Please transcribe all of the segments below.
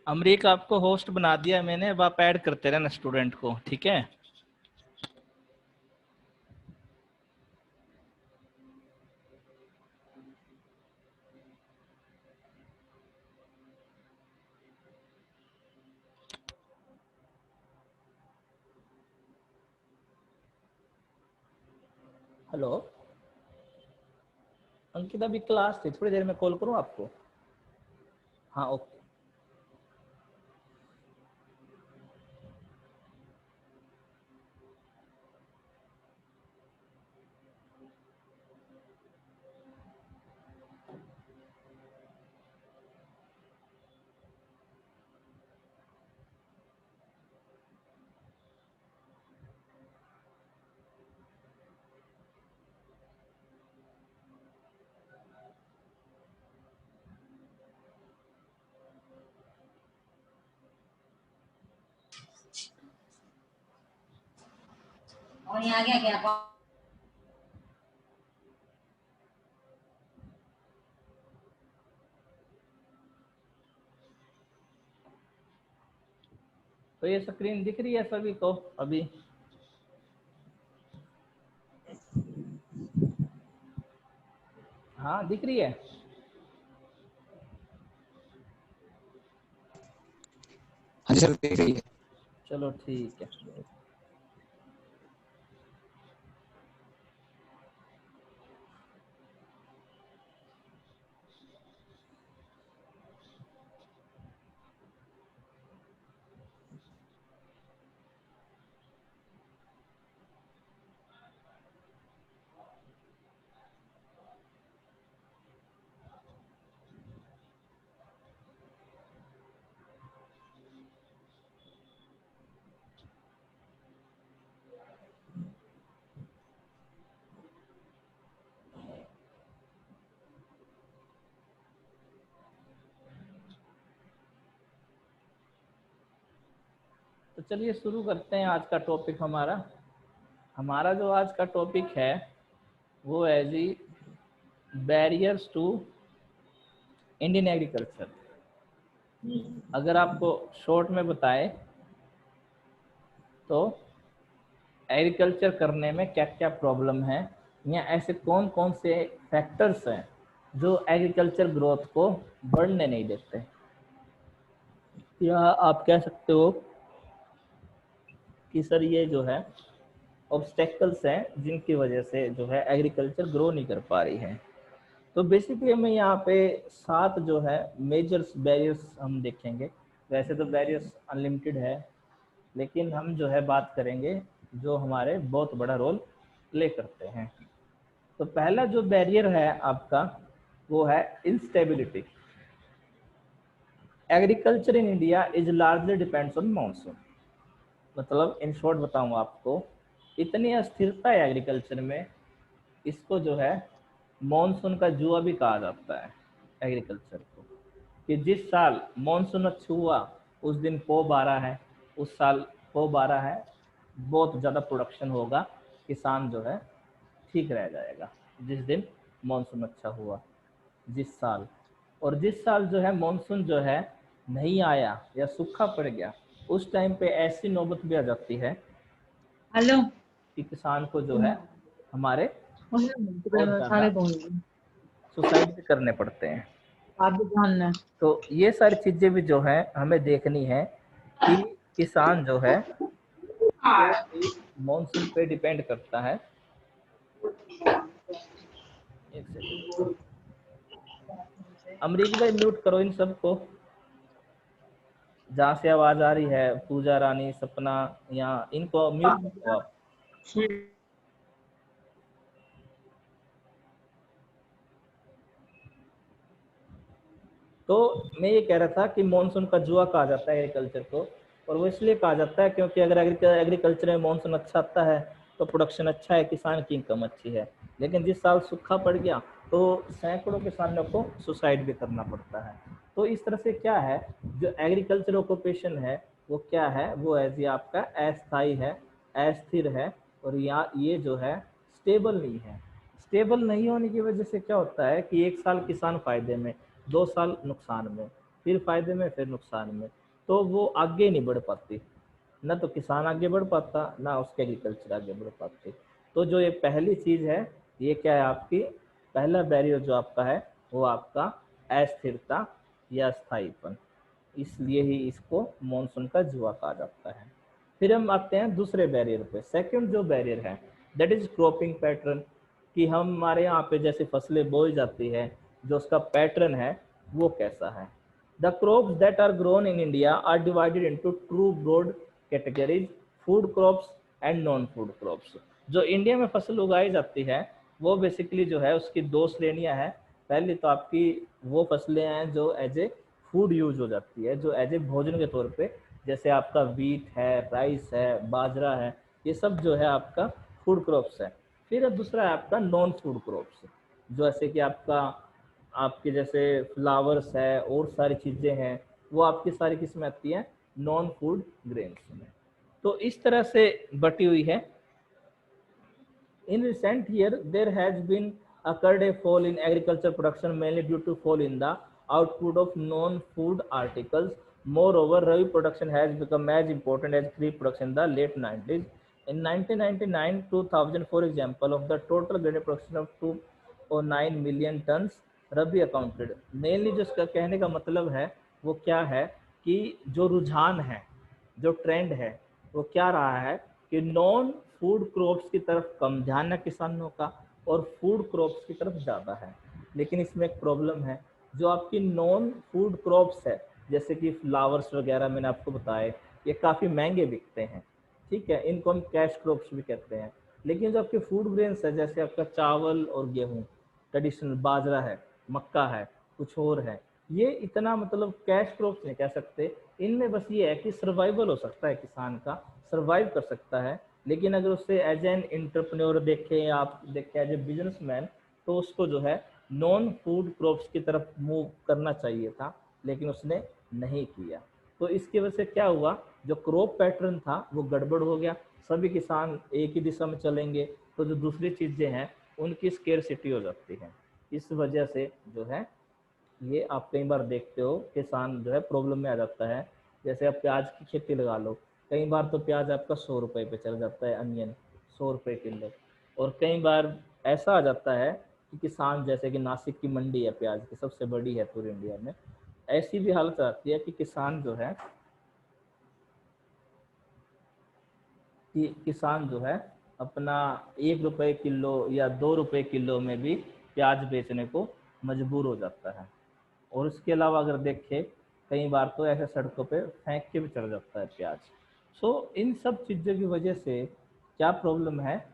अमरीक आपको होस्ट बना दिया मैंने, अब आप ऐड करते रहना स्टूडेंट को, ठीक है। हेलो अंकित, अभी क्लास थी, थोड़ी देर में कॉल करूं आपको? हाँ ओके। और यहाँ आ गया क्या? तो ये स्क्रीन दिख रही है सभी को अभी? हाँ दिख रही है। हाँ जी सर, दिख रही है। चलो ठीक है। तो चलिए शुरू करते हैं आज का टॉपिक। हमारा जो आज का टॉपिक है वो है जी बैरियर्स टू इंडियन एग्रीकल्चर। अगर आपको शॉर्ट में बताए तो एग्रीकल्चर करने में क्या क्या प्रॉब्लम है, या ऐसे कौन कौन से फैक्टर्स हैं जो एग्रीकल्चर ग्रोथ को बढ़ने नहीं देते, या आप कह सकते हो कि सर ये जो है ऑब्स्टेकल्स हैं जिनकी वजह से जो है एग्रीकल्चर ग्रो नहीं कर पा रही है। तो बेसिकली हमें यहाँ पे 7 जो है मेजर्स बैरियर्स हम देखेंगे। वैसे तो बैरियर्स अनलिमिटेड है, लेकिन हम जो है बात करेंगे जो हमारे बहुत बड़ा रोल प्ले करते हैं। तो पहला जो बैरियर है आपका वो है instability. Agriculture in India is largely depends on monsoon. मतलब इन शॉर्ट बताऊँ आपको, इतनी अस्थिरता है एग्रीकल्चर में, इसको जो है मॉनसून का जुआ भी कहा जाता है एग्रीकल्चर को। कि जिस साल मॉनसून अच्छा हुआ उस दिन पोब आ रहा है, उस साल पोब आ रहा है, बहुत ज़्यादा प्रोडक्शन होगा, किसान जो है ठीक रह जाएगा जिस दिन मॉनसून अच्छा हुआ जिस साल। और जिस साल जो है मॉनसून जो है नहीं आया या सूखा पड़ गया, उस टाइम पे ऐसी नौबत भी आ जाती है हेलो कि किसान को जो है हमारे बहुत ज़्यादा सारे बोल सुसाइड भी करने पड़ते हैं। आप भी जानना है। तो ये सारी चीज़ें भी जो है हमें देखनी है कि किसान जो है वो भी मॉनसून पे डिपेंड करता है। एक सेकंड, अमरीक भाई म्यूट करो इन सबको, जहाँ से आवाज आ रही है, पूजा रानी, सपना, या इनको म्यूट कर दो आप। तो मैं ये कह रहा था कि मॉनसून का जुआ कहा जाता है एग्रीकल्चर को, और वो इसलिए कहा जाता है क्योंकि अगर एग्रीकल्चर में मॉनसून अच्छा आता है तो प्रोडक्शन अच्छा है, किसान की इनकम अच्छी है। लेकिन जिस साल सूखा पड़ गया तो सैकड़ों किसानों को सुसाइड भी करना पड़ता है। तो इस तरह से क्या है, जो एग्रीकल्चर ऑक्यूपेशन है वो क्या है, वो है जी आपका अस्थायी है, अस्थिर है, और ये जो है स्टेबल नहीं है। स्टेबल नहीं होने की वजह से क्या होता है कि एक साल किसान फायदे में, 2 साल नुकसान में। फिर फायदे में फिर नुकसान में, तो वो आगे नहीं बढ़ पाती, ना तो किसान आगे बढ़ पाता, ना उसके एग्रीकल्चर आगे बढ़ पाते। तो जो ये पहली चीज़ है, ये क्या है आपकी, पहला बैरियर जो आपका है वो आपका अस्थिरता या स्थायीपन, इसलिए ही इसको मॉनसून का जुआ कहा जाता है। फिर हम आते हैं दूसरे बैरियर पे। सेकंड जो बैरियर है दैट इज क्रॉपिंग पैटर्न, कि हमारे यहाँ पे जैसे फसलें बोई जाती है, जो उसका पैटर्न है वो कैसा है। The crops that are grown in India are divided into two broad categories, food crops and non food crops. जो इंडिया में फसल उगाई जाती है वो बेसिकली जो है उसकी दो श्रेणियां हैं। पहली तो आपकी वो फसलें हैं जो एज ए फूड यूज हो जाती है, जो एज ए भोजन के तौर पे, जैसे आपका वीट है, राइस है, बाजरा है, ये सब जो है आपका फूड क्रॉप्स है। फिर दूसरा है आपका नॉन फूड क्रॉप्स, जो ऐसे कि आपका आपके जैसे फ्लावर्स है और सारी चीज़ें हैं, वो आपकी सारी किस्में आती हैं नॉन फूड ग्रेन्स में। तो इस तरह से बटी हुई है। In recent year, there has been occurred a fall in agriculture production mainly due to fall in the output of non-food articles. Moreover, rabi production has become as important as kharif production in the late 90s. In 1999-2000, for example, of the total grain production of 209 million tons, rabi accounted. Mainly जो इसका कहने का मतलब है वो क्या है कि जो रुझान है, जो ट्रेंड है वो क्या रहा है कि नॉन फूड क्रॉप्स की तरफ कम ध्यान है किसानों का और फूड क्रॉप्स की तरफ ज़्यादा है। लेकिन इसमें एक प्रॉब्लम है, जो आपकी नॉन फूड क्रॉप्स है जैसे कि फ्लावर्स वगैरह मैंने आपको बताए, ये काफ़ी महंगे बिकते हैं, ठीक है, इनको हम कैश क्रॉप्स भी कहते हैं। लेकिन जो आपके फूड ग्रेन्स है जैसे आपका चावल और गेहूँ, ट्रेडिशनल बाजरा है, मक्का है, कुछ और है, ये इतना मतलब कैश क्रॉप्स नहीं कह सकते। इनमें बस ये है कि सर्वाइवल हो सकता है, किसान का सर्वाइव कर सकता है। लेकिन अगर उससे एज एन एंटरप्रेन्योर देखें या आप देखें एज ए बिजनेसमैन, तो उसको जो है नॉन फूड क्रॉप्स की तरफ मूव करना चाहिए था, लेकिन उसने नहीं किया। तो इसकी वजह से क्या हुआ, जो क्रॉप पैटर्न था वो गड़बड़ हो गया। सभी किसान एक ही दिशा में चलेंगे तो जो दूसरी चीज़ें हैं उनकी स्केर्सिटी हो जाती है। इस वजह से जो है ये आप कई बार देखते हो किसान जो है प्रॉब्लम में आ जाता है। जैसे आप प्याज की खेती लगा लो, कई बार तो प्याज आपका 100 रुपये पे चल जाता है, अनियन 100 रुपये किलो। और कई बार ऐसा आ जाता है कि किसान, जैसे कि नासिक की मंडी है प्याज की, सबसे बड़ी है पूरे इंडिया में, ऐसी भी हालत आती है कि किसान जो है अपना 1 रुपये किलो या 2 रुपये किलो में भी प्याज बेचने को मजबूर हो जाता है। और उसके अलावा अगर देखें, कई बार तो ऐसे सड़कों पे फेंक के भी चढ़ जाता है प्याज। सो इन सब चीज़ों की वजह से क्या प्रॉब्लम है,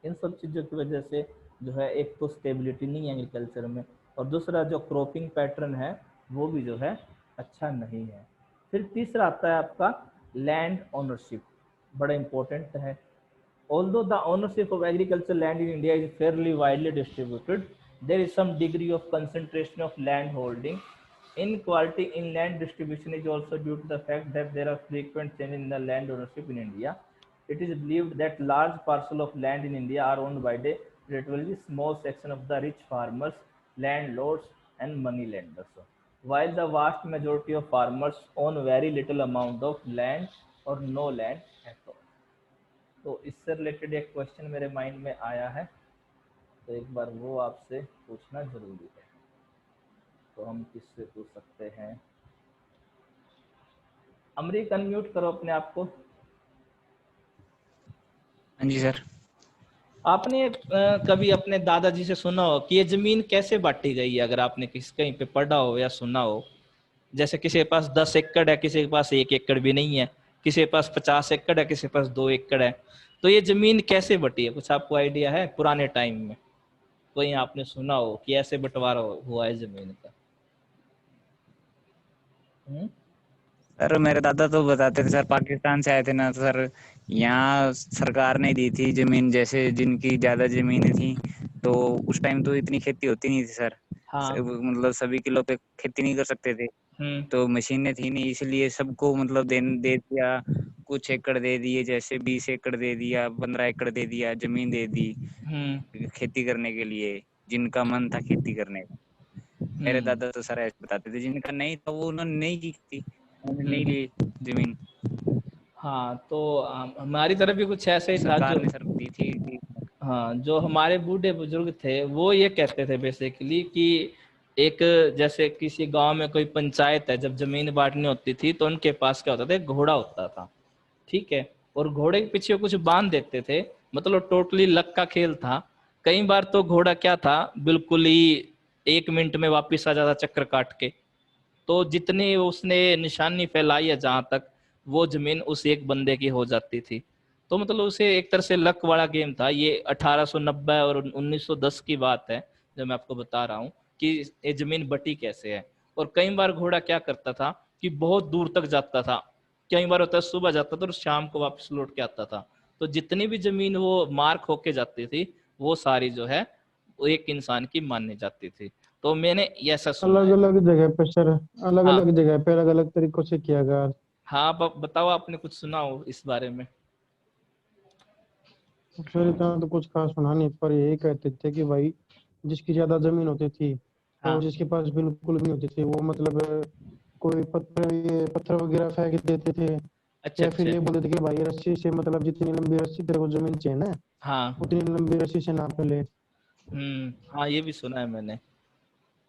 इन सब चीज़ों की वजह से जो है एक तो स्टेबिलिटी नहीं है एग्रीकल्चर में, और दूसरा जो क्रॉपिंग पैटर्न है वो भी जो है अच्छा नहीं है। फिर तीसरा आता है आपका लैंड ओनरशिप, बड़ा इंपॉर्टेंट है। Although the ownership of agricultural land in India is fairly widely distributed, there is some degree of concentration of land holding. Inequality in land distribution is also due to the fact that there are frequent changes in the land ownership in India. It is believed that large parcels of land in India are owned by a relatively small section of the rich farmers, landlords, and money lenders, while the vast majority of farmers own very little amount of land or no land at all. तो इससे related एक question मेरे mind में आया है, तो एक बार वो आपसे पूछना जरूरी है। तो हम किससे पूछ सकते हैं? अमरीक, अनम्यूट करो अपने आप को। हाँ जी सर। आपने कभी अपने दादाजी से सुना हो कि ये जमीन कैसे बांटी गई है? अगर आपने कहीं पे पढ़ा हो या सुना हो, जैसे किसी के पास 10 एकड़ है, किसी के पास 1 एकड़ भी नहीं है, किसी के पास 50 एकड़ है, किसी के पास 2 एकड़ है, तो ये जमीन कैसे बटी है? कुछ आपको आइडिया है? पुराने टाइम में कोई आपने सुना हो कि ऐसे बंटवारा हुआ है जमीन का? सर मेरे दादा तो बताते थे सर, पाकिस्तान से आए थे ना, तो सर यहाँ सरकार ने दी थी जमीन, जैसे जिनकी ज्यादा जमीनें थी, तो उस टाइम तो इतनी खेती होती नहीं थी सर। हाँ। मतलब सभी किलो पे खेती नहीं कर सकते थे, तो मशीनें थी नहीं, इसलिए सबको मतलब दे दिया, कुछ एकड़ दे दिए, जैसे 20 एकड़ दे दिया, 15 एकड़ दे दिया, जमीन दे दी खेती करने के लिए, जिनका मन था खेती करने का। मेरे दादा तो सर ऐसे बताते थे, जिनका नहीं था वो उन्होंने नहीं की थी, उन्होंने नहीं ली जमीन। हाँ, तो हमारी तरफ भी कुछ ऐसे ही था सरकार जो, ने सर दी थी कि हाँ, जो हमारे बूढ़े बुजुर्ग थे वो ये कहते थे बेसिकली कि एक, जैसे किसी गांव में कोई पंचायत है, जब जमीन बांटनी होती थी तो उनके पास क्या होता था, एक घोड़ा होता था, ठीक है, और घोड़े के पीछे कुछ बांध देते थे, मतलब टोटली लक का खेल था। कई बार तो घोड़ा क्या था, बिल्कुल ही 1 मिनट में वापिस आ जाता चक्कर काट के। तो जितनी उसने निशानी फैलाई है जहां तक, वो जमीन उस एक बंदे की हो जाती थी। तो मतलब उसे एक तरह से लक वाला गेम था। ये 1890 और 1910 की बात है जो मैं आपको बता रहा हूँ कि ये जमीन बटी कैसे है। और कई बार घोड़ा क्या करता था कि बहुत दूर तक जाता था, कई बार होता है सुबह जाता था और शाम को वापस लौट के आता था। तो जितनी भी जमीन वो मार्क होके जाती थी, वो सारी जो है वो एक इंसान की मानी जाती थी। तो मैंने ये ऐसा सुना अलग है। अलग जगह पे सर, अलग हाँ, अलग जगह पे अलग अलग तरीकों से किया गया। हाँ, बताओ, आपने कुछ सुना हो इस बारे में? सर इतना तो कुछ खास सुना नहीं, पर यही कहते थे कि भाई जिसकी ज्यादा जमीन होती थी हाँ, और जिसके पास बिल्कुल भी नहीं होती थी, वो मतलब कोई पत्थर, ये पत्थर वगैरह फेंक देते थे, अच्छा, या फिर अच्छा, ये बोलते थे कि भाई रस्सी से, मतलब जितनी लंबी रस्सी तेरे को जमीन चाहिए ना, हाँ, उतनी लंबी रस्सी से नाप ले। हाँ, ये भी सुना है मैंने।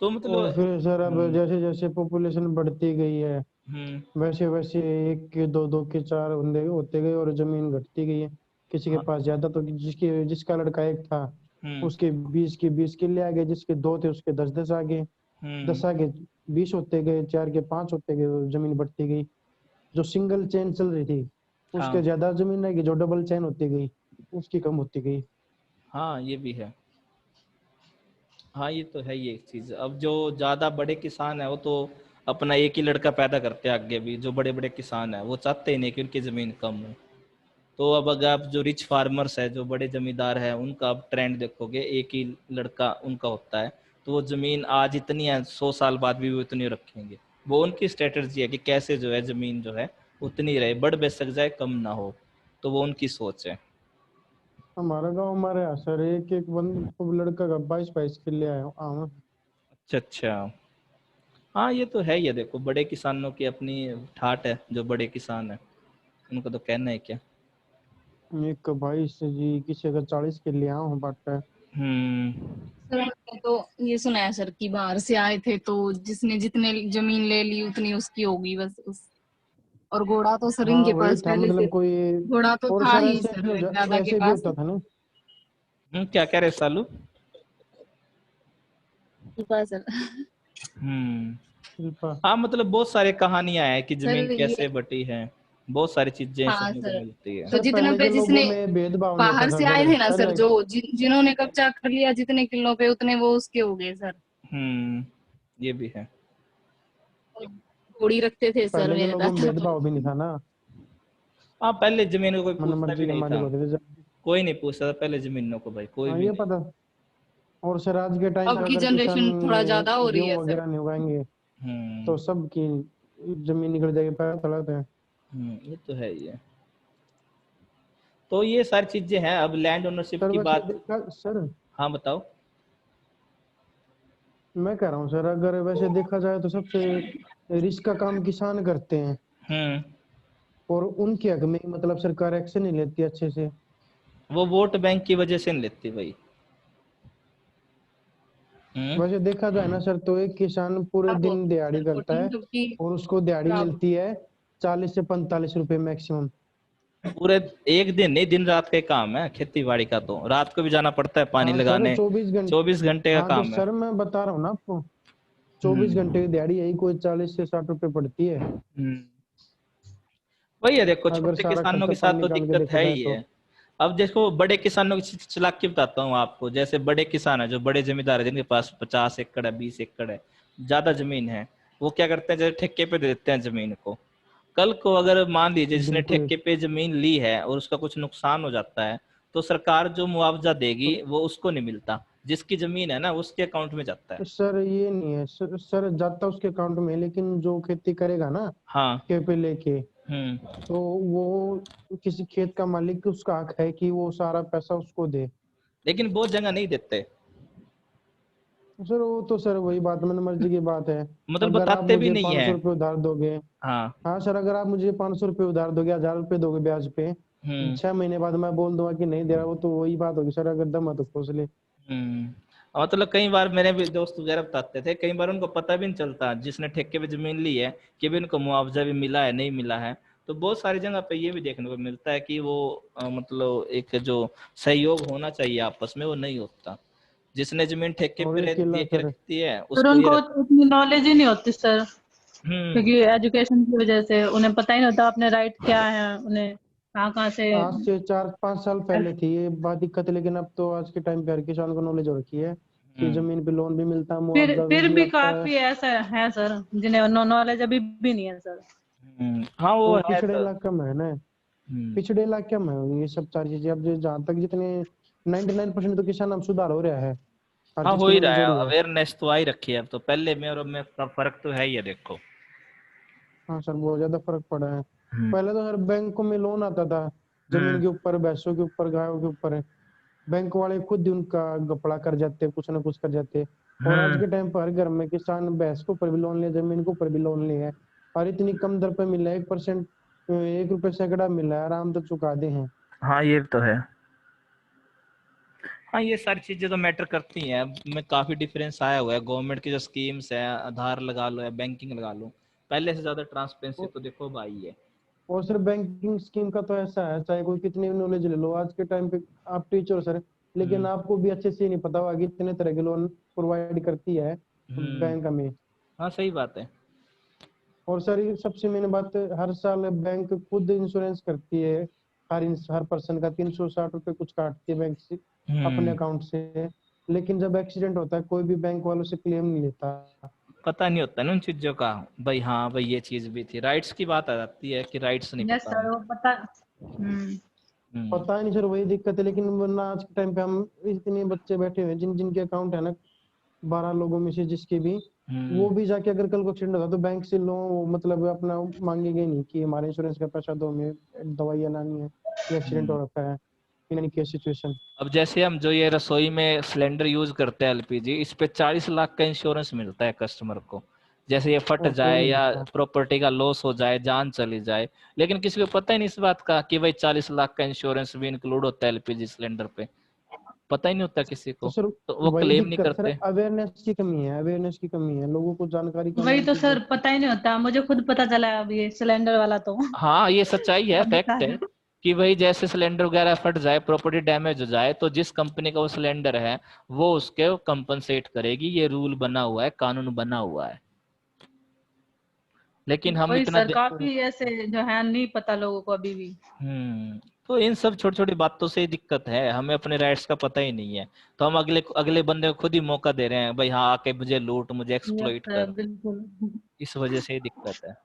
तो और मतलब, फिर सर अब हम्म, जैसे जैसे पॉपुलेशन बढ़ती गई है, हम्म, वैसे वैसे एक के दो, दो के चार बंदे होते गए और जमीन घटती गई है। किसी के हाँ, पास ज्यादा, तो जिसका लड़का एक था हम्म, उसके 20 के 20 किले आ गए, जिसके दो थे उसके 10 10 आ गए, हम्म, 10 आ गए, 20 होते गए, चार के 5 होते गए, और जमीन बढ़ती गई। जो सिंगल चेन चल रही थी उसके हाँ, ज्यादा जमीन रहेगी, जो डबल चेन होती गई उसकी कम होती गई। हाँ, ये भी है। हाँ, ये तो है ही एक चीज। अब जो ज्यादा बड़े किसान है वो तो अपना एक ही लड़का पैदा करते हैं। आगे भी जो बड़े बड़े किसान है वो चाहते ही नहीं कि उनकी जमीन कम हो। तो अब अगर आप जो रिच फार्मर्स है, जो बड़े जमींदार है, उनका आप ट्रेंड देखोगे, एक ही लड़का उनका होता है। तो वो जमीन आज इतनी है, 100 साल बाद भी वो इतनी रखेंगे। वो उनकी स्ट्रेटजी है कि कैसे जो है जमीन जो है उतनी रहे, बढ़ बेसक जाए, कम ना हो। तो वो उनकी सोच है। हमारा गांव, हमारे यहाँ सर एक एक बंद लड़का का 22 22 किले आए आए। अच्छा, अच्छा। हाँ, ये तो है ही है। देखो, बड़े किसानों की अपनी ठाट है, जो बड़े किसान है उनको तो कहना है क्या। एक का 22 जी, किसी का 40 किले आए हूँ बट। हम्म, सर हमने तो ये सुना है सर कि बाहर से आए थे तो जिसने जितने जमीन ले ली उतनी उसकी होगी बस उस। और घोड़ा तो सर हाँ इनके वही पास था, पहले से, मतलब कोई। घोड़ा तो और था सर ही ऐसे भी सर दादा के ऐसे भी पास। होता था ना। क्या कह रहे सालू? सर शिल्पा। हाँ, मतलब बहुत सारे कहानियां हैं कि जमीन सर ये, कैसे बटी है। बहुत सारी चीजें हाँ सुनने को सर, मिलती है। तो सर जितने पहले पे के लोगों जिसने में भेदभाव नहीं होता बाहर था से आए सर थे ना सर, पहले। जो जिन्होंने कब्जा कर लिया जितने किलो पे उतने वो उसके हो गए सर। ये भी है। घोड़ी रखते थे सर पहले के मेरे लोगों में दादा तो। भेदभाव भी नहीं था ना, हाँ, पहले जमीन को कोई मन पूछता भी मर्जी के नहीं मालिक था। होते थे जब। कोई नहीं पूछता था पहले जमीनों को भाई, कोई हाँ भी ये नहीं। पता। और सर आज के टाइम अब पे की अगर किसान जनरेशन थोड़ा ज्यादा हो रही गेहूं है सर। वगैरह नहीं उगाएंगे हम्म, तो सबकी जमीन निकल जाएगी, पता चलाते हैं। ये तो है ही है। तो ये सारी चीजें हैं। अब लैंड ओनरशिप सर की वैसे बात। देखा सर, हाँ, बताओ। मैं कह रहा हूँ सर, अगर वैसे देखा जाए तो सबसे रिस्क का काम किसान करते हैं, हम्म, और उनके हक में मतलब सरकार एक्शन नहीं लेती अच्छे से। वो वोट बैंक की वजह से नहीं लेती भाई। हम्म, वैसे देखा जाए ना सर, तो एक किसान पूरे अब दिन दिहाड़ी सर करता है वोटिंग की और उसको दिहाड़ी खराब। मिलती है 40 से 45 रुपए मैक्सिमम। पूरे एक दिन नहीं, दिन रात का ही काम है खेती बाड़ी का। तो रात को भी जाना पड़ता है पानी हाँ सर लगाने। 24 घंटे। 24 घंटे का हाँ तो काम है। सर मैं बता रहा हूँ ना आपको, 24 घंटे हम्म, की दिहाड़ी यही कोई 40 से 60 रुपए पड़ती है, हम्म, वही है। देखो, अगर छोटे सारा किसानों खर्चा के साथ पानी तो निकाल के दिक्कत देखा है जाए ही तो। है। अब देखो, बड़े किसानों की चालाकी बताता हूँ आपको। जैसे बड़े किसान है, जो बड़े जमींदार है, जिनके पास 50 एकड़ है, 20 एकड़ है, ज्यादा जमीन है, वो क्या करते हैं, जैसे ठेके पे दे देते हैं जमीन को। कल को अगर मान लीजिए जिसने बिल्कुल। ठेके पे जमीन ली है और उसका कुछ नुकसान हो जाता है, तो सरकार जो मुआवजा देगी तो वो उसको नहीं मिलता। जिसकी जमीन है ना, उसके अकाउंट में जाता है। सर ये नहीं है सर जाता उसके अकाउंट में, लेकिन जो खेती करेगा ना हाँ, के पे लेके, हम्म, तो वो किसी खेत का मालिक, उसका हक है कि वो सारा पैसा उसको दे। लेकिन बहुत जगह नहीं देते। सर वो तो सर वही बात, मन मर्जी की बात है। मतलब अगर आप बताते भी मुझे नहीं है। 500 रुपये उधार दोगे, हाँ। हाँ सर, अगर आप मुझे 500 रुपये उधार दोगे, 1000 रुपये दोगे ब्याज पे, हम्म। 6 महीने बाद मैं बोल दूंगा कि नहीं दे रहा, वो तो वही बात होगी सर, अगर दम है तो खोस ले। मतलब कई बार मेरे भी दोस्त वगैरह बताते थे, कई बार उनको पता भी नहीं चलता जिसने ठेके पे जमीन ली है कि भी उनको मुआवजा भी मिला है नहीं मिला है। तो बहुत सारी जगह पे ये भी देखने को मिलता है कि वो मतलब एक जो सहयोग होना चाहिए आपस में वो नहीं होता। जिसने जमीन ठेके और पे एक किला दे के सर, रखती है फिर उसको ये उनको उतनी नॉलेज ही नहीं होती सर, हम्म। क्योंकि एजुकेशन की वजह से उन्हें पता ही नहीं होता अपने राइट क्या है, उन्हें कहाँ कहाँ से। आज से 4-5 साल पहले थी ये बात दिक्कत, लेकिन अब तो आज के टाइम पे हर किसान को नॉलेज हो रखी है कि हम्म। जमीन पे लोन भी मिलता है, फिर मुआवजा भी फिर भी दिलाता है। काफी ऐसा है सर जिन्हें नॉलेज अभी भी नहीं है सर। हाँ वो वो है पिछड़े तो। इलाके में है ना, हम्म। पिछड़े इलाके में है ये सब सारी चीजें। अब जो जहाँ तक जितने 99% तो किसान अब सुधार हो रहा है, हर हाँ चीज हो की ही नॉलेज रहा हो है, रही है। अवेयरनेस तो आ ही रखी है अब तो, पहले में और अब में का फर्क तो है ही है देखो। हाँ सर, बहुत ज्यादा फर्क पड़ा है। हम्म। पहले तो सर बैंकों में लोन आता था हम्म। जमीन के ऊपर, भैंसों के ऊपर, गायों के ऊपर, बैंक वाले खुद ही उनका गपड़ा कर जाते, कुछ ना कुछ कर जाते। और आज हम्म। के टाइम पर हर घर में किसान भैंस के ऊपर भी लोन ले, जमीन के ऊपर भी लोन ले है, और इतनी कम दर पे मिल रहा है, 1%, 1 रुपये सैकड़ा मिल रहा है, आराम से चुका दे हैं। हाँ ये तो है। हाँ ये सारी चीजें तो मैटर करती हैं। अब में काफी डिफरेंस आया हुआ है, गवर्नमेंट की जो स्कीम्स है, आधार लगा लो या बैंकिंग लगा लो, पहले से ज्यादा ट्रांसपेरेंसी और तो देखो भाई है। और सर बैंकिंग स्कीम का तो ऐसा है, चाहे कोई कितनी भी नॉलेज ले लो आज के टाइम पे, आप टीचर हो सर, लेकिन हम्म। आपको भी अच्छे से नहीं पता होगा कि इतने तरह के लोन प्रोवाइड करती है हम्म। बैंक हमें। हाँ सही बात है। और सर ये सबसे मेन बात, हर साल बैंक खुद इंश्योरेंस करती है, हर पर्सन का 360 रुपये कुछ काटती है बैंक से, अपने हम्म। अकाउंट से। लेकिन जब एक्सीडेंट होता है कोई भी बैंक वालों से क्लेम नहीं लेता। पता नहीं होता ना उन चीजों का। भाई हाँ भाई ये चीज भी थी, राइट्स की बात आ जाती है कि राइट्स नहीं यस पता सर, वो उनके। पता। पता ही नहीं सर, वही दिक्कत है। लेकिन वरना आज के टाइम पे हम इतने बच्चे बैठे हुए हैं जिनके अकाउंट है ना, 12 लोगों में से जिसके भी, वो हम्म। भी जाके अगर कल को एक्सीडेंट होता तो बैंक से लोन मतलब अपना मांगेंगे नहीं कि हमारे इंश्योरेंस का पैसा दो, हमें दवाइयाँ लानी है, ये एक्सीडेंट हम्म। हो रखा है, इन एनी केस सिचुएशन। अब जैसे हम जो ये रसोई में सिलेंडर यूज करते हैं एलपीजी, इस पे 40 लाख का इंश्योरेंस मिलता है कस्टमर को। जैसे ये फट और कोई जाए नहीं या मिलता। प्रॉपर्टी का लॉस हो जाए, जान चली जाए, लेकिन किसी को पता ही नहीं इस बात का कि भाई 40 लाख का इंश्योरेंस भी इंक्लूड होता है एलपीजी सिलेंडर पे। पता ही नहीं होता किसी तो को, सर तो वो वही क्लेम नहीं दिक्कत सर, करते। अवेयरनेस की कमी है, अवेयरनेस की कमी है, लोगों को जानकारी कम है वही इन तो चीजों सर, की। पता ही नहीं होता, मुझे खुद पता चला है अब ये सिलेंडर वाला तो। हाँ ये सच्चाई है, अभी फैक्ट है कि भाई जैसे सिलेंडर वगैरह फट जाए, प्रॉपर्टी डैमेज हो जाए, तो जिस कंपनी का वो सिलेंडर है वो उसके कंपनसेट करेगी। ये रूल बना हुआ है, कानून बना हुआ है। लेकिन हम वही इतना सर, काफी ऐसे जो है नहीं पता लोगों को अभी भी। तो इन सब छोटी छोटी बातों से ही दिक्कत है, हमें अपने राइट्स का पता ही नहीं है। तो हम अगले अगले बंदे को खुद ही मौका दे रहे हैं, भाई हाँ आके मुझे लूट, मुझे यस एक्सप्लॉइट सर, कर। बिल्कुल। इस वजह से ही दिक्कत है।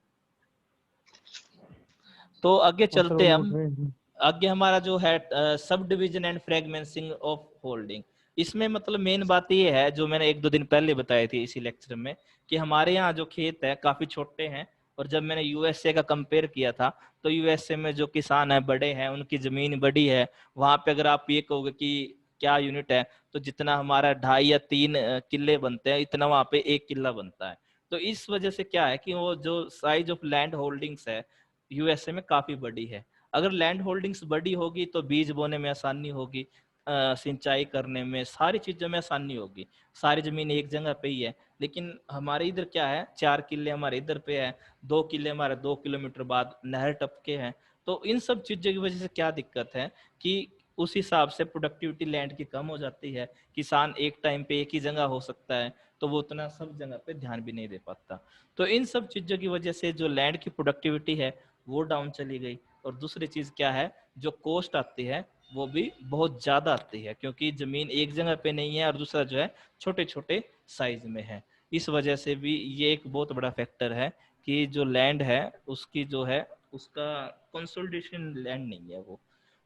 तो आगे और सर वो चलते हैं लूट हम। रहे हैं। आगे हमारा जो है subdivision and fragmenting of holding. इसमें मतलब मेन बात ये है जो मैंने एक दो दिन पहले बताई थी इसी लेक्चर में, कि हमारे यहाँ जो खेत है काफी छोटे हैं। और जब मैंने यूएसए का कंपेयर किया था, तो यूएसए में जो किसान है बड़े हैं, उनकी जमीन बड़ी है। वहां पे अगर आप ये कहोगे कि क्या यूनिट है, तो जितना हमारा 2.5 या 3 किले बनते हैं, इतना वहां पे 1 किला बनता है। तो इस वजह से क्या है कि वो जो साइज ऑफ लैंड होल्डिंग्स है यूएसए में काफी बड़ी है। अगर लैंड होल्डिंग्स बड़ी होगी तो बीज बोने में आसानी होगी, सिंचाई करने में, सारी चीजों में आसानी होगी। सारी जमीन एक जगह पे ही है। लेकिन हमारे इधर क्या है, 4 किले हमारे इधर पे है, 2 किले हमारे 2 किलोमीटर बाद नहर टपके हैं। तो इन सब चीजों की वजह से क्या दिक्कत है कि उस हिसाब से प्रोडक्टिविटी लैंड की कम हो जाती है। किसान एक टाइम पे एक ही जगह हो सकता है, तो वो उतना सब जगह पे ध्यान भी नहीं दे पाता। तो इन सब चीजों की वजह से जो लैंड की प्रोडक्टिविटी है वो डाउन चली गई। और दूसरी चीज क्या है, जो कॉस्ट आती है वो भी बहुत ज्यादा आती है, क्योंकि जमीन एक जगह पे नहीं है, और दूसरा जो है छोटे छोटे साइज में है। इस वजह से भी ये एक बहुत बड़ा फैक्टर है कि जो लैंड है उसकी जो है उसका कंसोलिडेशन लैंड नहीं है वो।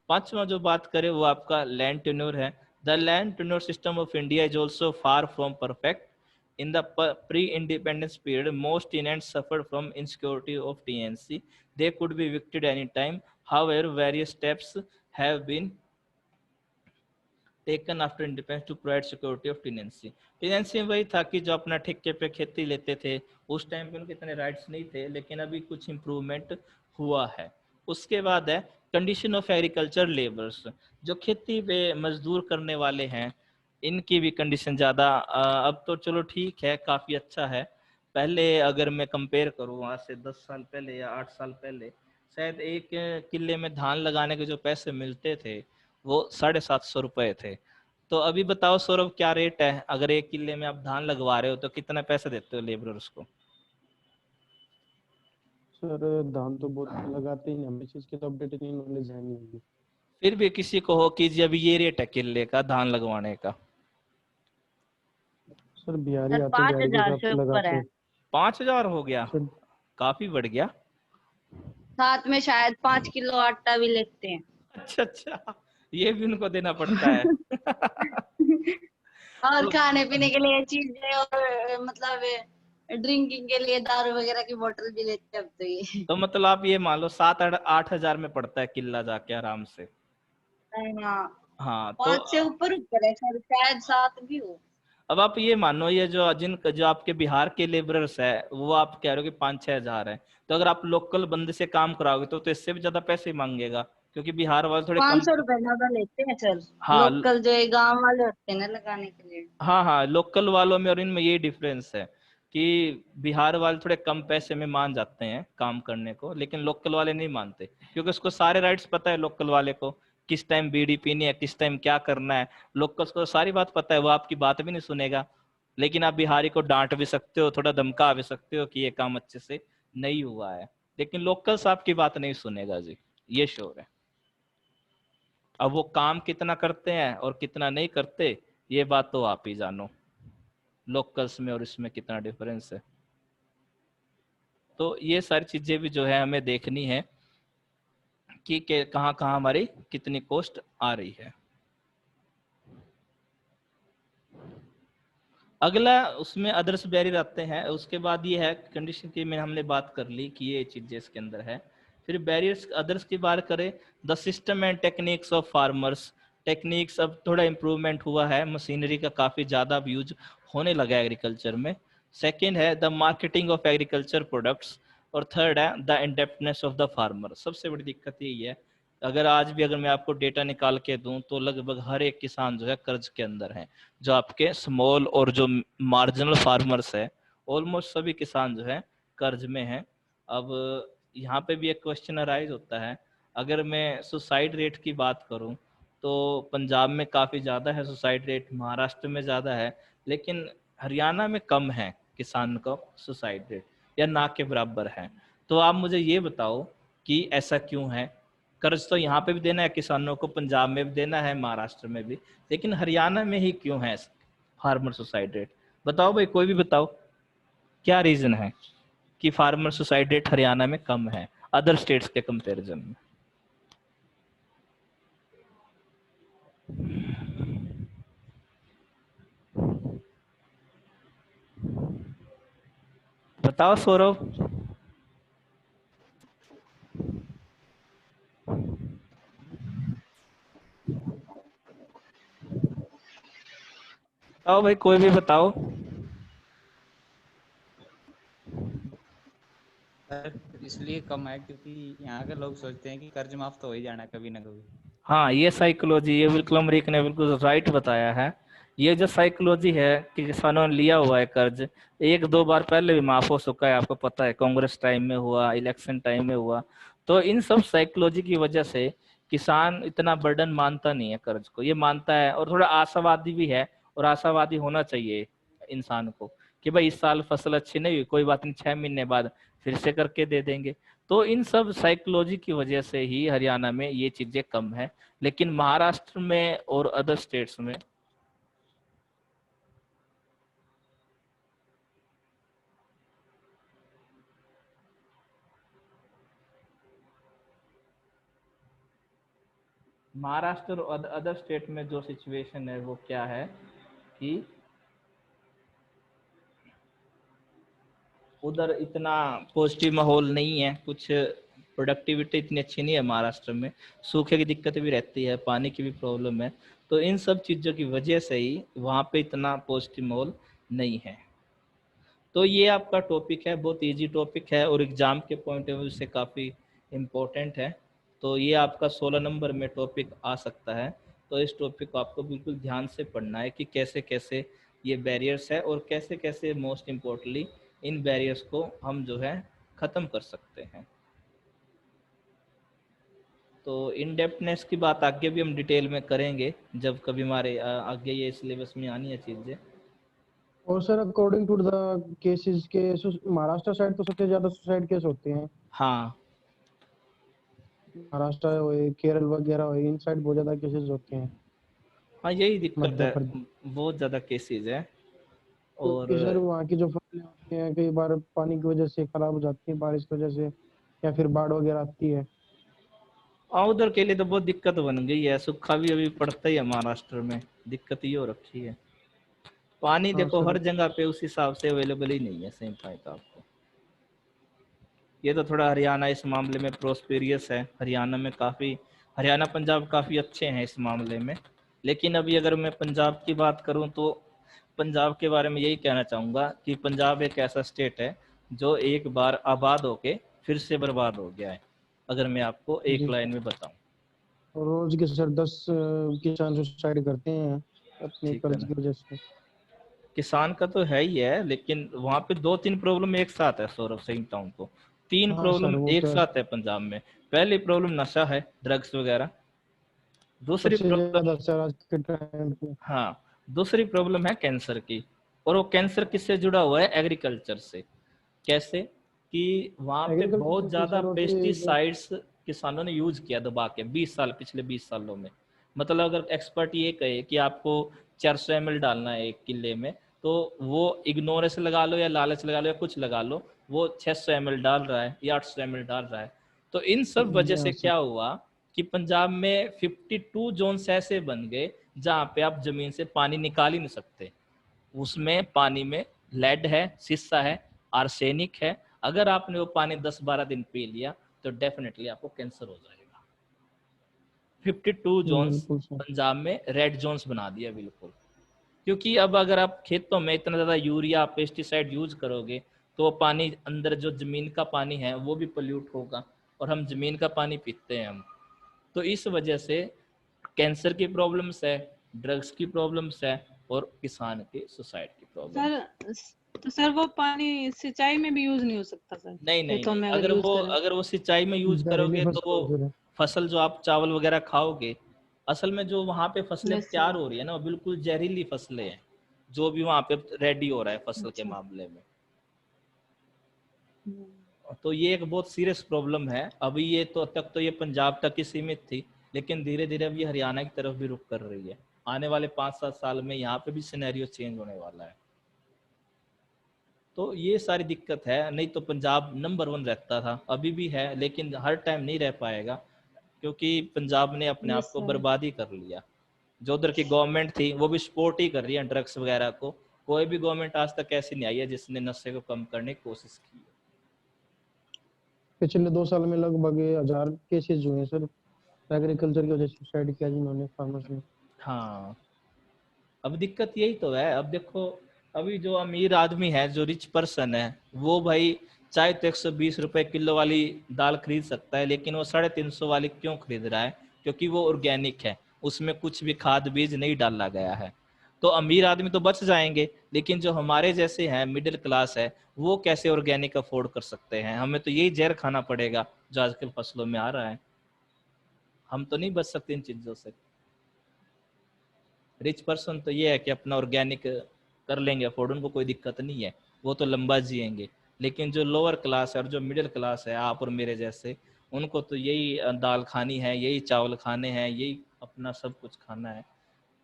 पांचवा जो बात करें वो आपका लैंड टेन्योर है। The land tenure system of India is also far from perfect. In the pre-independence period, most tenants suffered from insecurity of tenancy. They could be evicted anytime. However, various steps have been taken after independence to provide security of tenancy. Tenancy में वही था कि जो अपना ठेके पे खेती लेते थे, उस टाइम पे उनके इतने राइट्स नहीं थे, लेकिन अभी कुछ इम्प्रूवमेंट हुआ है। उसके बाद है कंडीशन ऑफ एग्रीकल्चर लेबर्स, जो खेती पे मजदूर करने वाले हैं, इनकी भी कंडीशन ज़्यादा अब तो चलो ठीक है, काफ़ी अच्छा है। पहले अगर मैं कंपेयर करूँ आज से 10 साल पहले या 8 साल पहले, शायद एक किले में धान लगाने के जो पैसे मिलते थे वो 750 रुपये थे। तो अभी बताओ सौरभ क्या रेट है? अगर एक किले में आप धान लगवा रहे हो तो कितना पैसे देते हो लेबरर्स को? सर धान तो बहुत लगाते ही नहीं, हमें इस चीज की तो अपडेट इतनी नॉलेज है नहीं अभी। फिर भी किसी को हो कि जी अभी ये रेट है किले का धान लगवाने का? सर बिहारी सर आते बिहारी के 5,000 हिसाब से से ऊपर लगाते है। हैं। 5,000 हो गया? सर काफी बढ़ गया। साथ में शायद 5 किलो आटा भी लेते हैं। अच्छा अच्छा, ये भी उनको देना पड़ता है। और तो खाने पीने के लिए चीजें और मतलब ड्रिंकिंग के लिए दारू वगैरह की बोतल भी लेते हैं अब तो ये। तो मतलब आप ये मान लो 7-8 हजार में पड़ता है किला जाके आराम से। हाँ, हाँ तो 5 से ऊपर है सर, शायद 7 भी हो। अब आप ये मानो, ये जो आपके बिहार के लेबरर्स है वो आप कह रहे हो कि 5-6 हजार है, तो अगर आप लोकल बंदे से काम कराओगे तो इससे भी ज्यादा पैसे मांगेगा, क्योंकि बिहार वाले थोड़े कम। 500 रुपए ज्यादा लेते हैं सर। हाँ लोकल जो है गांव वाले होते हैं ना लगाने के लिए। हाँ हाँ, लोकल वालों में और इनमें ये डिफरेंस है कि बिहार वाले थोड़े कम पैसे में मान जाते हैं काम करने को, लेकिन लोकल वाले नहीं मानते, क्योंकि उसको सारे राइट्स पता है लोकल वाले को, किस टाइम बीड़ी पीनी है, किस टाइम क्या करना है। लोकल को सारी बात पता है, वो आपकी बात भी नहीं सुनेगा। लेकिन आप बिहारी को डांट भी सकते हो, थोड़ा धमका भी सकते हो कि ये काम अच्छे से नहीं हुआ है, लेकिन लोकल्स आपकी बात नहीं सुनेगा जी, ये श्योर है। अब वो काम कितना करते हैं और कितना नहीं करते, ये बात तो आप ही जानो, लोकल्स में और इसमें कितना डिफरेंस है। तो ये सारी चीजें भी जो है हमें देखनी है कि कहाँ कहाँ हमारी कितनी कॉस्ट आ रही है। अगला उसमें अदर्स बैरियर आते हैं। उसके बाद ये है कंडीशन की, में हमने बात कर ली कि ये चीजें इसके अंदर है। फिर बैरियर्स अदर्स की बात करें, the system and techniques of farmers. Techniques अब थोड़ा इम्प्रूवमेंट हुआ है, मशीनरी का काफी ज्यादा यूज होने लगा है एग्रीकल्चर में। सेकेंड है the marketing of agriculture products. और थर्ड है the indebtedness of the farmer. सबसे बड़ी दिक्कत यही है, अगर मैं आपको डेटा निकाल के दूं तो लगभग हर एक किसान जो है कर्ज के अंदर है। जो आपके स्मॉल और जो मार्जिनल फार्मर्स है, ऑलमोस्ट सभी किसान जो है कर्ज में है। अब यहाँ पे भी एक क्वेश्चन अराइज होता है, अगर मैं सुसाइड रेट की बात करूँ तो पंजाब में काफ़ी ज़्यादा है सुसाइड रेट, महाराष्ट्र में ज़्यादा है, लेकिन हरियाणा में कम है किसान का सुसाइड रेट, या ना के बराबर है। तो आप मुझे ये बताओ कि ऐसा क्यों है? कर्ज तो यहाँ पे भी देना है किसानों को, पंजाब में भी देना है, महाराष्ट्र में भी, लेकिन हरियाणा में ही क्यों है फार्मर सुसाइड रेट? बताओ भाई, कोई भी बताओ क्या रीजन है कि फार्मर सुसाइड रेट हरियाणा में कम है अदर स्टेट्स के कंपैरिजन में? बताओ सौरभ। बताओ भाई, कोई भी बताओ। सर इसलिए कम है क्योंकि यहाँ के लोग सोचते हैं कि कर्ज माफ तो हो ही जाना है कभी ना कभी। हाँ, ये साइकोलॉजी, ये बिल्कुल अमरीक ने बिल्कुल राइट बताया है। ये जो साइकोलॉजी है कि किसानों ने लिया हुआ है कर्ज, 1-2 बार पहले भी माफ हो चुका है, आपको पता है, कांग्रेस टाइम में हुआ, इलेक्शन टाइम में हुआ। तो इन सब साइकोलॉजी की वजह से किसान इतना बर्डन मानता नहीं है कर्ज को, ये मानता है और थोड़ा आशावादी भी है। और आशावादी होना चाहिए इंसान को कि भाई इस साल फसल अच्छी नहीं हुई, कोई बात नहीं, 6 महीने बाद फिर से करके दे देंगे। तो इन सब साइकोलॉजी की वजह से ही हरियाणा में ये चीजें कम है, लेकिन महाराष्ट्र में और अदर स्टेट्स में महाराष्ट्र और अदर स्टेट में जो सिचुएशन है वो क्या है कि उधर इतना पॉजिटिव माहौल नहीं है, कुछ प्रोडक्टिविटी इतनी अच्छी नहीं है महाराष्ट्र में, सूखे की दिक्कत भी रहती है, पानी की भी प्रॉब्लम है। तो इन सब चीज़ों की वजह से ही वहाँ पे इतना पॉजिटिव माहौल नहीं है। तो ये आपका टॉपिक है, बहुत इजी टॉपिक है और एग्ज़ाम के पॉइंट ऑफ व्यू से काफ़ी इम्पोर्टेंट है। तो ये आपका 16 नंबर में टॉपिक आ सकता है। तो इस टॉपिक को आपको बिल्कुल ध्यान से पढ़ना है कि कैसे कैसे ये बैरियर्स है और कैसे कैसे मोस्ट इम्पोर्टेंटली इन बैरियर्स को हम जो है ख़त्म कर सकते हैं। तो इन डेप्थनेस की बात आगे भी हम डिटेल में करेंगे जब कभी हमारे आगे ये सिलेबस में आनी है चीज़ें। और sir according to the cases के महाराष्ट्र साइड तो सबसे ज्यादा सुसाइड केस होते हैं। हाँ महाराष्ट्र हो केरल वगैरह हो, इन साइड बहुत ज्यादा केसेस होते हैं। हाँ, यही दिक्कत मध्य है, प्रदेश बहुत ज़्यादा केसेज है। और क्योंकि सर वहाँ की जो फसलें होती हैं कई बार पानी की वजह से खराब हो जाती है, बारिश की वजह से, या फिर बाढ़ वगैरह आती है। उधर के लिए तो बहुत दिक्कत बन गई है, सूखा भी अभी पड़ता ही है महाराष्ट्र में, दिक्कत ये हो रखी है। पानी हाँ देखो सर। हर जगह पे उस हिसाब से अवेलेबल ही नहीं है, सही पाए तो आपको। ये तो थोड़ा हरियाणा इस मामले में प्रोस्पेरियस है, हरियाणा में काफ़ी, हरियाणा पंजाब काफ़ी अच्छे हैं इस मामले में। लेकिन अभी अगर मैं पंजाब की बात करूं तो पंजाब के बारे में यही कहना चाहूँगा कि पंजाब एक ऐसा स्टेट है जो एक बार आबाद होके फिर से बर्बाद हो गया है, अगर मैं आपको एक जी लाइन में बताऊं। और रोज के सर 10 किसान सुसाइड करते हैं अपने ठीक है कर्ज ना, की वजह से। किसान का तो है ही है, लेकिन वहाँ पे 2-3 प्रॉब्लम एक साथ है सौरभ, सही बताऊं तो 3 हाँ सर प्रॉब्लम वो एक तो है। साथ है पंजाब में। पहली प्रॉब्लम नशा है, ड्रग्स वगैरह। दूसरी सबसे प्रॉब्लम, ज्यादा सर आज के टाइम पे। हाँ, दूसरी प्रॉब्लम है कैंसर की। और वो कैंसर किससे जुड़ा हुआ है? एग्रीकल्चर से। कैसे? कि वहाँ पे बहुत एग्रीकल्चर से ज़्यादा सर होती है जो। पेस्टिसाइड्स किसानों ने यूज किया दबा के 20 साल, पिछले 20 सालों में। मतलब अगर एक्सपर्ट ये कहे कि आपको 400 ml डालना है 1 किले में, तो वो इग्नोरेंस लगा लो या लालच लगा लो या कुछ लगा लो, वो 600 ml डाल रहा है या 800 ml डाल रहा है। तो इन सब वजह जी से हाँ सर। क्या हुआ कि पंजाब में 52 जोन्स ऐसे बन गए जहाँ पे आप जमीन से पानी निकाल ही नहीं सकते। उसमें पानी में लेड है, शीशा है, आर्सेनिक है। अगर आपने वो पानी 10-12 दिन पी लिया तो डेफिनेटली आपको कैंसर हो जाएगा। 52 जोन्स बिल्कुल सर। पंजाब में रेड जोन्स बना दिया बिल्कुल। क्योंकि अब अगर आप खेतों में इतना ज़्यादा यूरिया पेस्टिसाइड यूज करोगे तो वो पानी अंदर जो ज़मीन का पानी है वो भी पोल्यूट होगा, और हम ज़मीन का पानी पीते हैं हम। तो इस वजह से कैंसर की प्रॉब्लम्स है, ड्रग्स की प्रॉब्लम्स है और किसान के सुसाइड की प्रॉब्लम्स। सर तो सर वो पानी सिंचाई में भी यूज नहीं हो सकता सर, नहीं नहीं खेतों नहीं, में अगर यूज करें? अगर वो सिंचाई में यूज जहरीली करोगे तो वो फसल है सर। फसल जो आप चावल वगैरह खाओगे, असल में जो वहाँ पे फसलें यस तैयार सर। हो रही है ना वो बिल्कुल जहरीली फसलें हैं, जो भी वहाँ पे रेडी हो रहा है फसल के अच्छा। मामले में। हम्म। तो ये एक बहुत सीरियस प्रॉब्लम है। अभी ये तो तक तो ये पंजाब तक ही सीमित थी, लेकिन धीरे धीरे अब ये हरियाणा की तरफ भी रुख कर रही है। आने वाले 5-7 साल में यहाँ पे भी सिनेरियो चेंज होने वाला है। तो ये सारी दिक्कत है, नहीं तो पंजाब नंबर 1 रहता था, अभी भी है, लेकिन हर टाइम नहीं रह पाएगा क्योंकि पंजाब ने अपने आप यस को सर। बर्बाद ही कर लिया। जो उधर की गवर्नमेंट थी वो भी सपोर्ट ही कर रही है ड्रग्स वगैरह को। कोई भी गवर्नमेंट आज तक ऐसी नहीं आई है जिसने नशे को कम करने की कोशिश की है। पिछले 2 साल में लगभग 1000 केसेस हुए हैं सर, एग्रीकल्चर की वजह से सुसाइड किया जिन्होंने, फार्मर्स ने। हाँ, अब दिक्कत यही तो है। अब देखो, अभी जो अमीर आदमी है, जो रिच पर्सन है, वो भाई चाहे तो 120 रुपए किलो वाली दाल खरीद सकता है, लेकिन वो 350 वाली क्यों खरीद रहा है? क्योंकि वो ऑर्गेनिक है, उसमें कुछ भी खाद बीज नहीं डाला गया है। तो अमीर आदमी तो बच जाएंगे, लेकिन जो हमारे जैसे हैं, मिडिल क्लास है, वो कैसे ऑर्गेनिक अफोर्ड कर सकते हैं? हमें तो यही जहर खाना पड़ेगा जो आजकल फसलों में आ रहा है। हम तो नहीं बच सकते इन चीज़ों से। रिच पर्सन तो ये है कि अपना ऑर्गेनिक कर लेंगे अफोर्ड, उनको कोई दिक्कत नहीं है, वो तो लंबा जिएंगे। लेकिन जो लोअर क्लास है और जो मिडिल क्लास है, आप और मेरे जैसे, उनको तो यही दाल खानी है, यही चावल खाने हैं, यही अपना सब कुछ खाना है।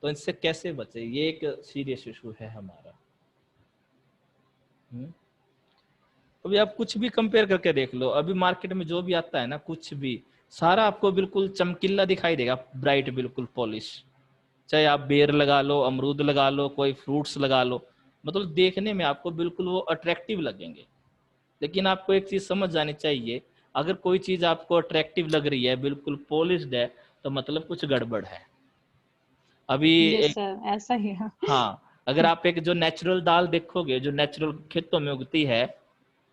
तो इनसे कैसे बचे? ये एक सीरियस इशू है हमारा। अभी आप कुछ भी कंपेयर करके देख लो, अभी मार्केट में जो भी आता है ना, कुछ भी, सारा आपको बिल्कुल चमकीला दिखाई देगा, ब्राइट, बिल्कुल पॉलिश। चाहे आप बेर लगा लो, अमरूद लगा लो, कोई फ्रूट्स लगा लो, मतलब देखने में आपको बिल्कुल वो अट्रैक्टिव लगेंगे। लेकिन आपको एक चीज समझ जानी चाहिए, अगर कोई चीज आपको अट्रैक्टिव लग रही है, बिल्कुल पॉलिश्ड है, तो मतलब कुछ गड़बड़ है। अभी यस एक, सर, ऐसा ही है। हाँ, अगर आप एक जो नेचुरल दाल देखोगे जो नेचुरल खेतों में उगती है,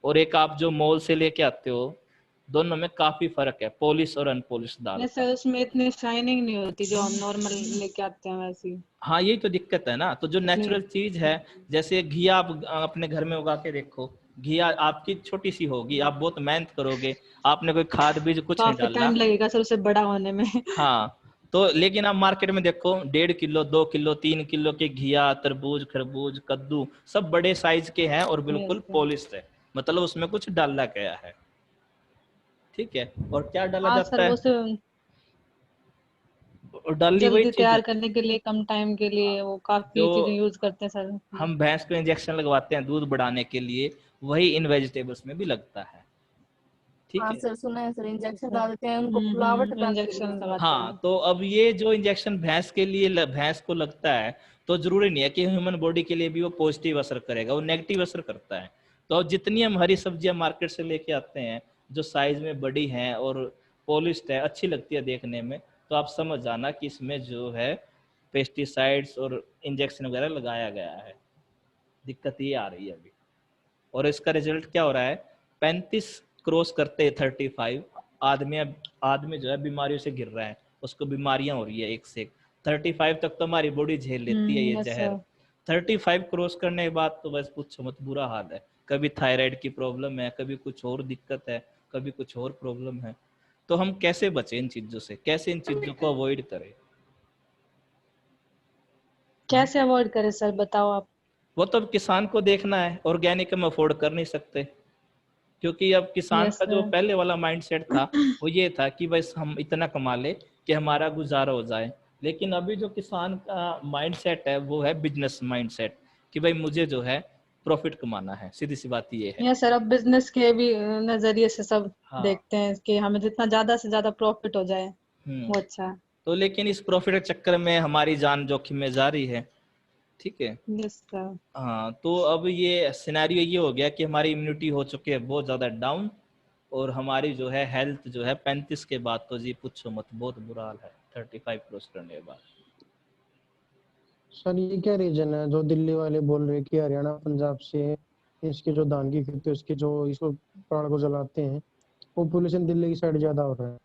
और एक आप जो मॉल से लेके आते हो, दोनों में काफी फर्क है, पॉलिश और अनपॉलिश दाल यस का। सर, उसमें इतनी शाइनिंग नहीं होती जो हम नॉर्मल लेके आते हैं वैसी। हाँ, यही तो दिक्कत है ना। तो जो इतनी नेचुरल चीज है, जैसे घी आप अपने घर में उगा के देखो, घी आपकी छोटी सी होगी, आप बहुत मेहनत करोगे, आपने कोई खाद बीज कुछ नहीं काफी डाला। टाइम लगेगा सर उसे बड़ा होने में। हाँ, तो लेकिन आप मार्केट में देखो 1.5 किलो 2 किलो 3 किलो के घिया, तरबूज, खरबूज, कद्दू सब बड़े साइज के हैं और यस बिल्कुल सर। पॉलिश है, मतलब उसमें कुछ डाला गया है। ठीक है, और क्या डाला हाँ सर, जाता वो है? उसे और डाली वही जल्दी चीज तैयार करने के लिए, कम टाइम के लिए वो जो काफी चीजें यूज करते हैं सर। हम भैंस को इंजेक्शन लगवाते हैं दूध बढ़ाने के लिए, वही इन वेजिटेबल्स में भी लगता है। ठीक हाँ है। सर, सुना है सर, इंजेक्शन डाल देते हैं उनको फुलावट लाने के लिए इंजेक्शन सर। लगाते हाँ, हैं। तो अब ये जो इंजेक्शन भैंस के लिए भैंस को लगता है, तो जरूरी नहीं है कि ह्यूमन बॉडी के लिए भी वो पॉजिटिव असर करेगा, वो नेगेटिव असर करता है। तो अब जितनी हम हरी सब्जियां मार्केट से लेके आते हैं, जो साइज में बड़ी हैं और पॉलिश्ड है, अच्छी लगती है देखने में, तो आप समझ जाना कि इसमें जो है पेस्टिसाइड्स और इंजेक्शन वगैरह लगाया गया है। दिक्कत ये आ रही है अभी। और इसका रिजल्ट क्या हो रहा है? 35 क्रॉस करते 35 आदमी, आदमी जो है बीमारियों से गिर रहा है, उसको बीमारियां हो रही है एक से एक। 35 तक तो हमारी बॉडी झेल लेती है ये यस जहर, सर। 35 क्रॉस करने के बाद तो बस पूछो मत, बुरा हाल है। कभी थायराइड की प्रॉब्लम है, कभी कुछ और दिक्कत है, कभी कुछ और प्रॉब्लम है। तो हम कैसे बचें इन चीजों से, कैसे इन चीजों को अवॉइड करें? कैसे अवॉइड करें सर, बताओ आप। वो तो अब किसान को देखना है, ऑर्गेनिक हम अफोर्ड कर नहीं सकते, क्योंकि अब किसान यस का जो सर। पहले वाला माइंडसेट था वो ये था कि बस हम इतना कमा ले कि हमारा गुजारा हो जाए। लेकिन अभी जो किसान का माइंडसेट है वो है बिजनेस माइंडसेट, कि भाई मुझे जो है प्रॉफिट कमाना है, सीधी सी बात ये है। यस सर, अब बिजनेस के भी नजरिए से सब हाँ। देखते हैं कि हमें जितना ज्यादा से ज्यादा प्रॉफिट हो जाए हम्म। वो अच्छा है। तो लेकिन इस प्रॉफिट के चक्कर में हमारी जान जोखिम में जा रही है। ठीक है। Yes sir. हाँ, तो अब ये सिनेरियो ये हो गया कि हमारी इम्यूनिटी हो चुकी है बहुत ज़्यादा डाउन, और हमारी जो है हेल्थ जो है 35 के बाद तो जी पूछो मत, बहुत बुरा हाल है 35 क्रॉस करने के बाद। सर ये क्या रीजन है जो दिल्ली वाले बोल रहे हैं कि हरियाणा पंजाब से इसके जो धान की खेती है उसके जो इसको प्राण को जलाते हैं, पॉपुलेशन दिल्ली की साइड ज्यादा हो रहा है।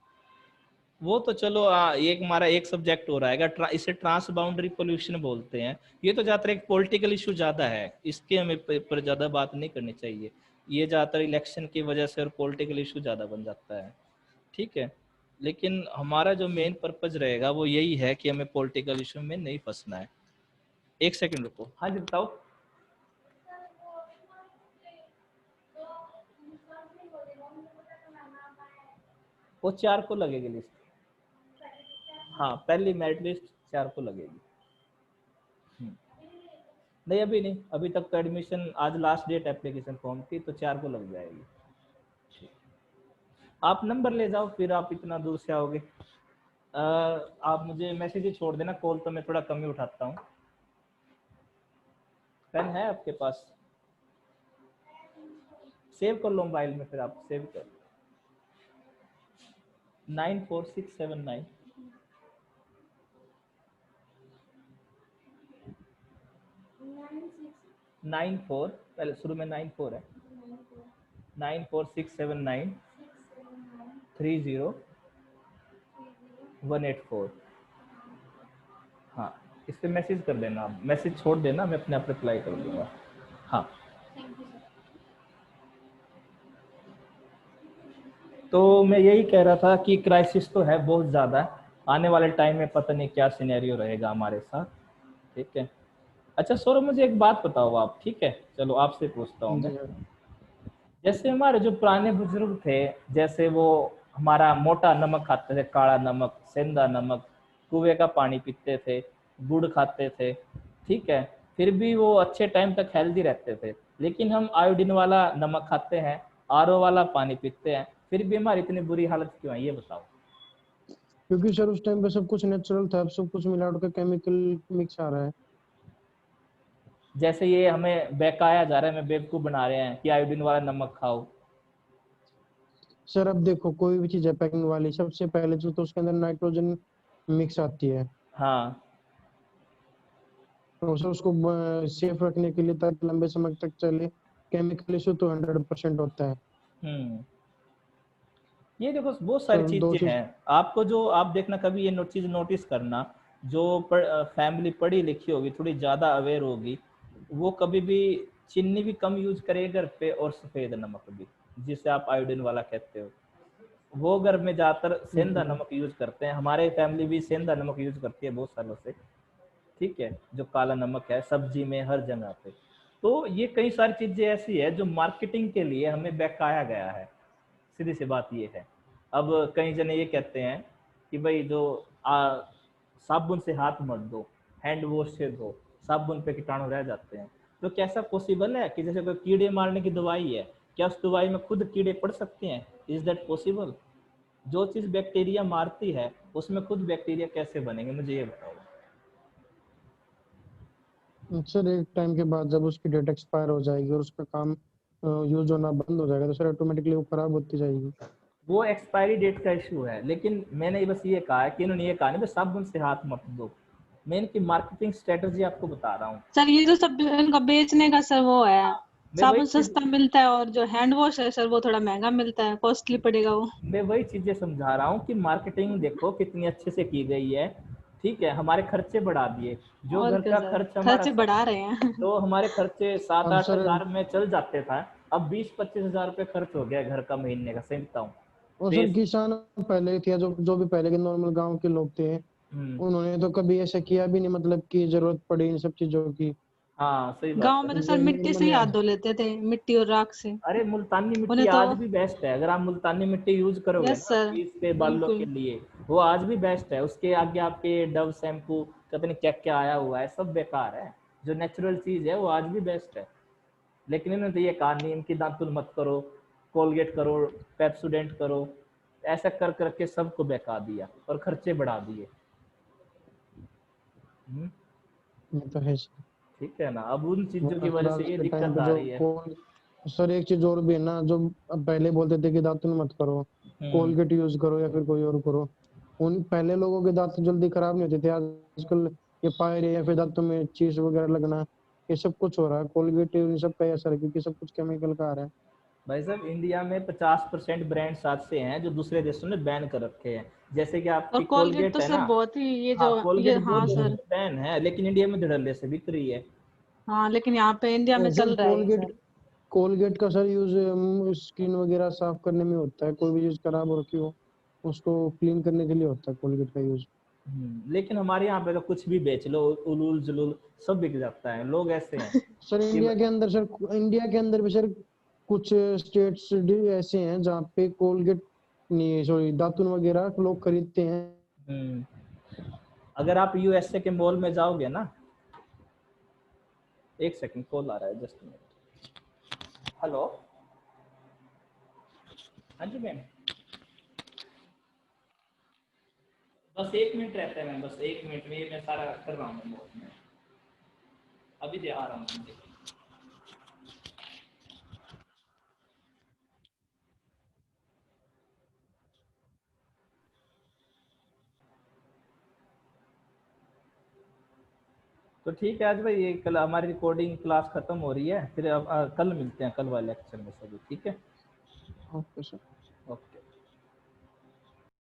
वो तो चलो एक हमारा एक सब्जेक्ट हो रहा है, इसे ट्रांस बाउंड्री पोल्यूशन बोलते हैं। ये तो ज़्यादातर एक पॉलिटिकल इशू ज़्यादा है, इसके हमें पर ज़्यादा बात नहीं करनी चाहिए। ये ज़्यादातर इलेक्शन की वजह से और पॉलिटिकल इशू ज़्यादा बन जाता है। ठीक है। लेकिन हमारा जो मेन पर्पज रहेगा वो यही है कि हमें पॉलिटिकल इशू में नहीं फंसना है। एक सेकंड रुको। हाँ जी बताओ। वो 4 को लगेगी लिस्ट। हाँ, पहली मेरिट लिस्ट 4 को लगेगी। नहीं अभी नहीं, अभी तक तो एडमिशन, आज लास्ट डेट एप्लीकेशन फॉर्म की, तो 4 को लग जाएगी। आप नंबर ले जाओ, फिर आप इतना दूर से आओगे। आप मुझे मैसेज ही छोड़ देना, कॉल तो मैं थोड़ा कम ही उठाता हूँ। पेन है आपके पास? सेव कर लो मोबाइल में, फिर आप सेव कर। 94679 94, पहले शुरू में 94 है, 94679 30184। हाँ, इस पे मैसेज कर देना, आप मैसेज छोड़ देना, मैं अपने आप रिप्लाई कर दूंगा। हाँ, तो मैं यही कह रहा था कि क्राइसिस तो है बहुत ज़्यादा, आने वाले टाइम में पता नहीं क्या सिनेरियो रहेगा हमारे साथ। ठीक है। अच्छा सौरभ, मुझे एक बात बताओ आप, ठीक है, चलो आपसे पूछता हूँ मैं। जी हाँ। जैसे हमारे जो पुराने बुजुर्ग थे, जैसे वो हमारा मोटा नमक खाते थे, काला नमक, सेंधा नमक, कुएं का पानी पीते थे, गुड़ खाते थे, ठीक है, फिर भी वो अच्छे टाइम तक हेल्दी रहते थे। लेकिन हम आयोडीन वाला नमक खाते हैं, आरओ वाला पानी पीते हैं, फिर भी हमारी इतनी बुरी हालत क्यों है, ये बताओ। क्योंकि सर उस टाइम पे सब कुछ नेचुरल था, अब सब कुछ मिलावट का केमिकल मिक्स आ रहा है। जैसे ये हमें बहकाया जा रहा है, हमें बेवकूफ़ बना रहे हैं कि आयोडीन वाला नमक खाओ। सर अब देखो कोई भी चीज है पैकिंग वाली, सबसे पहले जो तो उसके अंदर नाइट्रोजन मिक्स आती है। हाँ, और सर उसको सेफ रखने के लिए ताकि लंबे समय तक चले, केमिकल इशू तो 100% होता है ये देखो बहुत सारी सर। दो चीजें चीज हैं, आपको जो आप देखना कभी ये चीज नोटिस करना, जो फैमिली पढ़ी लिखी होगी, थोड़ी ज्यादा अवेयर होगी, वो कभी भी चीनी भी कम यूज करे घर पे, और सफेद नमक भी, जिसे आप आयोडीन वाला कहते हो, वो घर में ज्यादातर सेंधा नमक यूज करते हैं। हमारे फैमिली भी सेंधा नमक यूज करती है बहुत सालों से, ठीक है, जो काला नमक है सब्जी में हर जगह पे। तो ये कई सारी चीजें ऐसी है जो मार्केटिंग के लिए हमें बहकाया गया है, सीधी सी बात ये है। अब कई जने ये कहते हैं कि भाई जो साबुन से हाथ मत धो, हैंड वॉश से धो, साबुन पे कीटाणु रह जाते हैं। तो कैसा पॉसिबल है कि जैसे कोई कीड़े मारने की दवाई है, क्या उस दवाई में खुद कीड़े पड़ सकते हैं? Is that possible? जो चीज बैक्टीरिया मारती है उसमें खुद बैक्टीरिया कैसे बनेंगे, मुझे ये बताओ। सर एक टाइम के बाद जब उसकी डेट एक्सपायर हो जाएगी और उसका काम यूज होना बंद हो जाएगा तो सर ऑटोमेटिकली वो खराब होती जाएगी। वो एक्सपायरी डेट का इशू है, लेकिन मैंने बस ये कहा है कि इन्होंने ये कहा नहीं साबुन से हाथ मत दो। मैं इनकी मार्केटिंग स्ट्रेटजी आपको बता रहा हूँ। सर ये जो सब इनका बेचने का सर वो है, मैं वही साबुन सस्ता मिलता है और जो हैंड वॉश है सर वो थोड़ा महंगा मिलता है, कॉस्टली पड़ेगा वो। मैं वही चीजें समझा रहा हूँ कि मार्केटिंग देखो कितनी अच्छे से की गई है, ठीक है, हमारे खर्चे बढ़ा दिए। जो और घर क्या का सर, खर्च हमारा खर्चे बढ़ा रहे हैं। तो हमारे खर्चे सात अब आठ सर हजार में चल जाते था, अब 20-25 हजार रुपये खर्च हो गया घर का महीने का, सही बताऊँ? और सर किसान पहले थे, जो जो भी पहले के नॉर्मल गांव के लोग थे उन्होंने तो कभी ऐसा किया भी नहीं, मतलब कि जरूरत पड़ी इन सब चीजों की। हाँ सही बात गांव है। में तो सर मिट्टी से ही हाथ धो लेते थे, मिट्टी और राख से। अरे मुल्तानी मिट्टी उन्हें तो आज भी बेस्ट है, अगर आप मुल्तानी मिट्टी यूज करोगे यस ना सर, फेस पे बालों के बिल्कुल। लिए, वो आज भी बेस्ट है। उसके आगे आपके डव शैम्पू पता नहीं क्या क्या आया हुआ है, सब बेकार है। जो नेचुरल चीज है वो आज भी बेस्ट है। लेकिन इन्होंने तो ये कहा नीम की दातुन मत करो, कोलगेट करो, पेप्सोडेंट करो, ऐसा कर करके सबको बहका दिया और खर्चे बढ़ा दिए। ये तो है सर। ठीक है ना, अब उन चीजों की मतलब वजह से आज ये के टाइम दिक्कत पे आ जो रही है। सर एक चीज और भी है ना, जो अब पहले बोलते थे कि दातुन मत करो, हम्म कोलगेट यूज करो या फिर कोई और करो, उन पहले लोगों के दांत जल्दी खराब नहीं होते थे। आजकल ये पायरे या फिर दांतों में चीज वगैरह लगना, ये सब कुछ हो रहा है, कोलगेट इन सब का असर है क्योंकि सब कुछ केमिकल का आ रहा है। भाई साहब, इंडिया में 50% ब्रांड्स ऐसे हैं जो दूसरे देशों ने बैन कर रखे हैं। जैसे कि और आपकी कोलगेट कोलगेट तो है सर ना, बहुत ही ये हाँ जो कोलगेट ये, बहुत हाँ देशों सर, में बैन है, लेकिन इंडिया में धड़ल्ले से बिक रही है। हाँ लेकिन यहाँ पे इंडिया में सर चल रहा है ये सर। कोलगेट का सर यूज स्किन वगैरह साफ करने में होता है, कोई भी चीज खराब हो रखी हो उसको क्लीन करने के लिए होता है कोलगेट का यूज। लेकिन हमारे यहाँ पे तो कुछ भी बेच लो, उलूल जुलूल सब बिक जाता है। लोग ऐसे हैं सर कि इंडिया के अंदर भी सर कुछ स्टेट्स ऐसे हैं जहाँ पे कोलगेट नहीं, सॉरी, दातुन वगैरह लोग खरीदते हैं। हम्म, अगर आप यूएसए के मॉल में जाओगे ना, एक सेकंड कॉल आ रहा है, जस्ट मिनट। हेलो, हाँ जी मैम, बस 1 मिनट रहता है मैम, बस 1 मिनट में ये मैं सारा कर रहा हूँ मॉल में, अभी दे आ रहा हूँ मैम। तो ठीक है आज भाई, ये कल हमारी रिकॉर्डिंग क्लास खत्म हो रही है, फिर अब कल मिलते हैं, कल वाले लेक्चर में सभी, ठीक है? Okay sir. ओके।